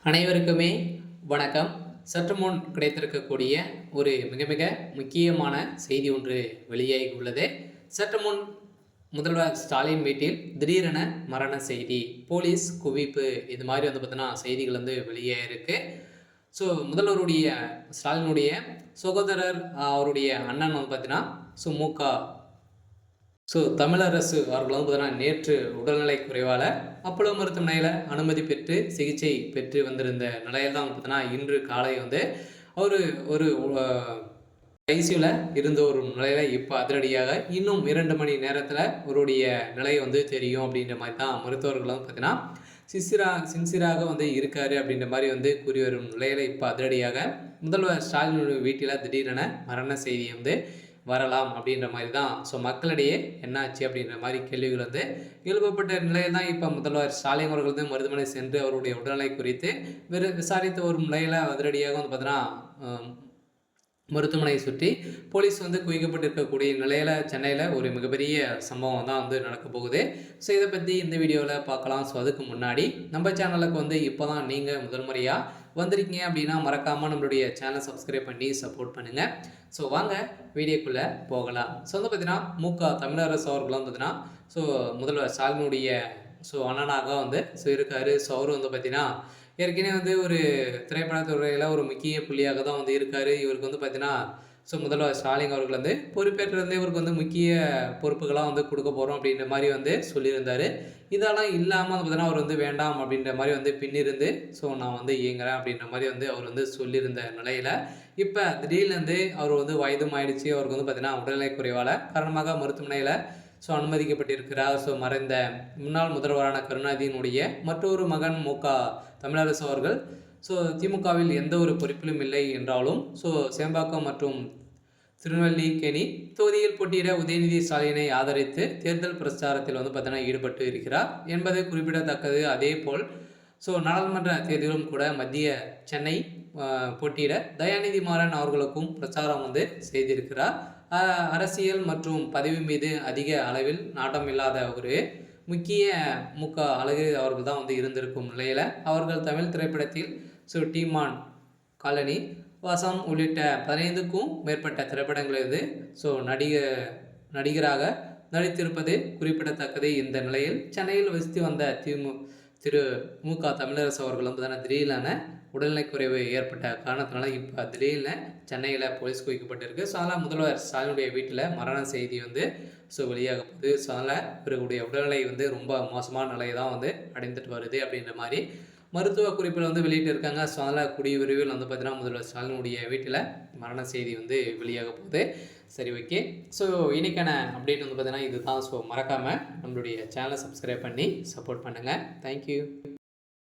அனைவருக்குமே வணக்கம். சற்று முன் கிடைத்திருக்கக்கூடிய ஒரு மிக மிக முக்கியமான செய்தி ஒன்று வெளியாகி உள்ளது. சற்று முன் முதல்வர் ஸ்டாலின் வீட்டில் திடீரென மரண செய்தி, போலீஸ் குவிப்பு, இது மாதிரி பார்த்தீங்கன்னா செய்திகள் வெளியாயிருக்கு. ஸோ முதல்வருடைய ஸ்டாலினுடைய சகோதரர், அவருடைய அண்ணன் பார்த்தீங்கன்னா தமிழரசு அவர்கள் பார்த்தீங்கன்னா நேற்று உடல்நிலை குறைவால் அப்போலோ மருத்துவமனையில் அனுமதி பெற்று சிகிச்சை பெற்று வந்திருந்த நிலையில் தான் பார்த்தீங்கன்னா இன்று காலை அவர் ஒரு ஐசியூவில் இருந்த ஒரு நிலையில் இப்போ அதிரடியாக இன்னும் 2 மணி நேரத்தில் அவருடைய நிலை தெரியும் அப்படின்ற மாதிரி தான் மருத்துவர்கள் பார்த்தீங்கன்னா சின்சியராக இருக்காரு அப்படின்ற மாதிரி கூறி வரும் நிலையில் இப்போ அதிரடியாக முதல்வர் ஸ்டாலினுடைய வீட்டில் திடீரென மரண செய்தி வரலாம் அப்படின்ற மாதிரி தான். ஸோ மக்களிடையே என்னாச்சு அப்படின்ற மாதிரி கேள்விகள் எழுப்பப்பட்ட நிலையில் தான் இப்போ முதல்வர் ஸ்டாலின் அவர்கள் மருத்துவமனை சென்று அவருடைய உடல்நிலை குறித்து விசாரித்த ஒரு நிலையில் அதிரடியாக பார்த்தீங்கன்னா மருத்துவமனையை சுற்றி போலீஸ் குவிக்கப்பட்டிருக்கக்கூடிய நிலையில் சென்னையில் ஒரு மிகப்பெரிய சம்பவம் தான் நடக்க போகுது. ஸோ இதை பற்றி இந்த வீடியோவில் பார்க்கலாம். ஸோ அதுக்கு முன்னாடி நம்ம சேனலுக்கு இப்போ தான் நீங்கள் முதல் முறையாக வந்திருக்கீங்க அப்படின்னா மறக்காமல் நம்மளுடைய சேனலை சப்ஸ்கிரைப் பண்ணி சப்போர்ட் பண்ணுங்கள். ஸோ வாங்க வீடியோக்குள்ளே போகலாம். ஸோ பார்த்தீங்கன்னா தமிழரசு அவர்களும் பார்த்தீங்கன்னா முதல்வர் ஸ்டாலினுடைய அண்ணனாக இருக்கார். ஸோ அவரும் பார்த்தீங்கன்னா ஏற்கனவே ஒரு திரைப்படத்துறையில் ஒரு முக்கிய புள்ளியாக தான் இருக்கார். இவருக்கு பார்த்தீங்கன்னா முதல்வர் ஸ்டாலின் அவர்கள் பொறுப்பேற்றிருந்தே இவருக்கு முக்கிய பொறுப்புகளாக கொடுக்க போகிறோம் அப்படின்ற மாதிரி சொல்லியிருந்தார். இதெல்லாம் இல்லாமல் பார்த்தீங்கன்னா அவர் வேண்டாம் அப்படின்ற மாதிரி பின்னிருந்து நான் இயங்குறேன் அப்படின்ற மாதிரி அவர் சொல்லியிருந்த நிலையில் இப்போ திடீர்னு அவர் வயதும் ஆயிடுச்சு. அவருக்கு பார்த்தீங்கன்னா உடல்நிலை குறைவால் காரணமாக மருத்துவமனையில் அனுமதிக்கப்பட்டிருக்கிறார். மறைந்த முன்னாள் முதல்வரான கருணாநிதியினுடைய மற்றொரு மகன் தமிழரசு அவர்கள் திமுகவில் எந்த ஒரு பொறுப்பிலும் இல்லை என்றாலும் சேம்பாக்கம் மற்றும் திருநெல்வேலிக்கேணி தொகுதியில் போட்டியிட உதயநிதி ஸ்டாலினை ஆதரித்து தேர்தல் பிரச்சாரத்தில் பார்த்தீங்கன்னா ஈடுபட்டு இருக்கிறார் என்பது குறிப்பிடத்தக்கது. அதே போல் நாடாளுமன்ற தேர்தலும் கூட மத்திய சென்னை போட்டியிட தயாநிதி மாறன் அவர்களுக்கும் பிரச்சாரம் செய்திருக்கிறார். அரசியல் மற்றும் பதவி மீது அதிக அளவில் நாட்டம் இல்லாத ஒரு முக்கிய அழகிரி அவர்கள் தான் இருந்திருக்கும் நிலையில் அவர்கள் தமிழ் திரைப்படத்தில் டீமான் காலனி வசம் உள்ளிட்ட 15க்கும் மேற்பட்ட திரைப்படங்களில் நடிகராக நடித்திருப்பது குறிப்பிடத்தக்கது. இந்த நிலையில் சென்னையில் வசித்து வந்த திரு தமிழரசு அவர்களும் திடீரென உடல்நிலைக்குறைவு ஏற்பட்ட காரணத்தினால இப்போ திடீர்னு சென்னையில் போலீஸ் குவிக்கப்பட்டிருக்கு. ஸோ அதனால் முதல்வர் ஸ்டாலினுடைய வீட்டில் மரண செய்தி வெளியாக போகுது. ஸோ அதனால் இவருடைய உடல்நிலை ரொம்ப மோசமான நிலையை தான் அடைந்துட்டு வருது அப்படின்ற மாதிரி மருத்துவ குறிப்பில் வெளியிட்டு இருக்காங்க. ஸோ அதனால் கூடிய விரைவில் பார்த்தீங்கன்னா முதல்வர் ஸ்டாலினுடைய வீட்டில் மரண செய்தி வெளியாக போகுது. சரி, ஓகே. ஸோ இன்றைக்கான அப்டேட் பார்த்தீங்கன்னா இதுதான். ஸோ மறக்காமல் நம்மளுடைய சேனலை சப்ஸ்கிரைப் பண்ணி சப்போர்ட் பண்ணுங்கள். தேங்க்யூ.